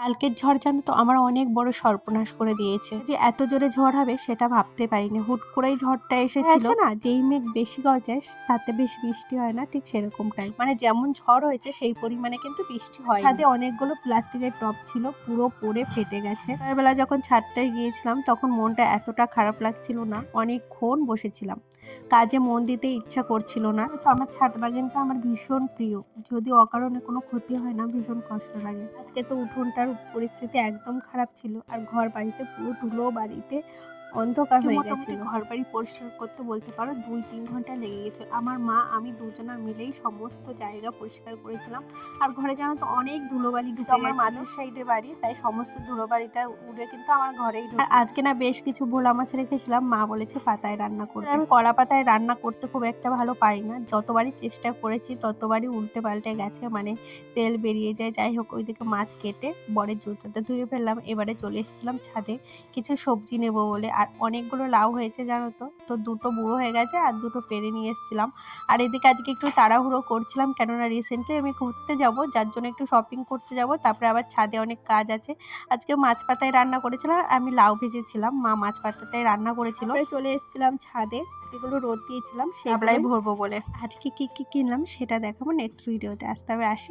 কালকের ঝড় জানো তো আমার অনেক বড় সর্বনাশ করে দিয়েছে। যে এত জোরে ঝড় হবে সেটা ভাবতে পারিনি, হুট করেই ঝড়টা এসেছিল। আছে না যেই মেঘ বেশি গর্জায় তাতে বেশি বৃষ্টি হয় না, ঠিক সেরকমটাই। মানে যেমন ঝড় হয়েছে সেই পরিমাণে কিন্তু বৃষ্টি হয়। ছাদে অনেকগুলো প্লাস্টিকের টব ছিল, পুরো পড়ে ফেটে গেছে। সকালবেলা যখন ছাদটায় গিয়েছিলাম তখন মনটা এতটা খারাপ লাগছিল না, অনেকক্ষণ বসেছিলাম, কাজে মন দিতে ইচ্ছা করছিল না। তো আমার ছাদ বাগানটা আমার ভীষণ প্রিয়, যদি অকারণে কোনো ক্ষতি হয় না ভীষণ কষ্ট লাগে। আজকে তো উঠোনটার পরিস্থিতি একদম খারাপ ছিল, আর ঘর বাড়িতে পুরো ধুলো বাড়িতে অন্ধকার হয়ে গেছে। ঘর বাড়ি পরিষ্কার করতে বলতে পারো 2-3 ঘন্টা লেগে গেছে। আমার মা আমি দুজনা মিলেই সমস্ত জায়গা পরিষ্কার করেছিলাম। আর ঘরে জানো তো অনেক ধুলোবালি ঢুকে গেছে, আমার মাথার সাইডে বাড়ি, তাই সমস্ত ধুলোবালিটা উড়ে কিন্তু আমার ঘরেই ঢুকে। আর আজকে না বেশ কিছু ভোলা মাছ রেখেছিলাম, মা বলেছে পাতায় রান্না করতে। আমি কলা পাতায় রান্না করতে খুব একটা ভালো পারি না, যতবারই চেষ্টা করেছি ততবারই উল্টে পাল্টে গেছে, মানে তেল বেরিয়ে যায়। যাই হোক, ওইদিকে মাছ কেটে বরের জুতোটা ধুয়ে ফেললাম। এবারে চলে এসেছিলাম ছাদে কিছু সবজি নেব বলে। আর অনেকগুলো লাউ হয়েছে জানো তো, তো দুটো বুড়ো হয়ে গেছে আর দুটো পেরে নিয়ে এসেছিলাম। আর এদিকে আজকে একটু তাড়াহুড়ো করছিলাম, কেননা রিসেন্টলি আমি ঘুরতে যাব, যার জন্য একটু শপিং করতে যাব, তারপরে আবার ছাদে অনেক কাজ আছে। আজকে মাছ পাতায় রান্না করেছিলাম, আমি লাউ ভেজেছিলাম, মা মাছ পাতাটাই রান্না করেছিল। চলে এসেছিলাম ছাদে, এগুলো রোদ দিয়েছিলাম সেগুলাই ভরবো বলে। আজকে কি কি কিনলাম সেটা দেখাবো নেক্সট ভিডিওতে। আসতে হবে, আসি।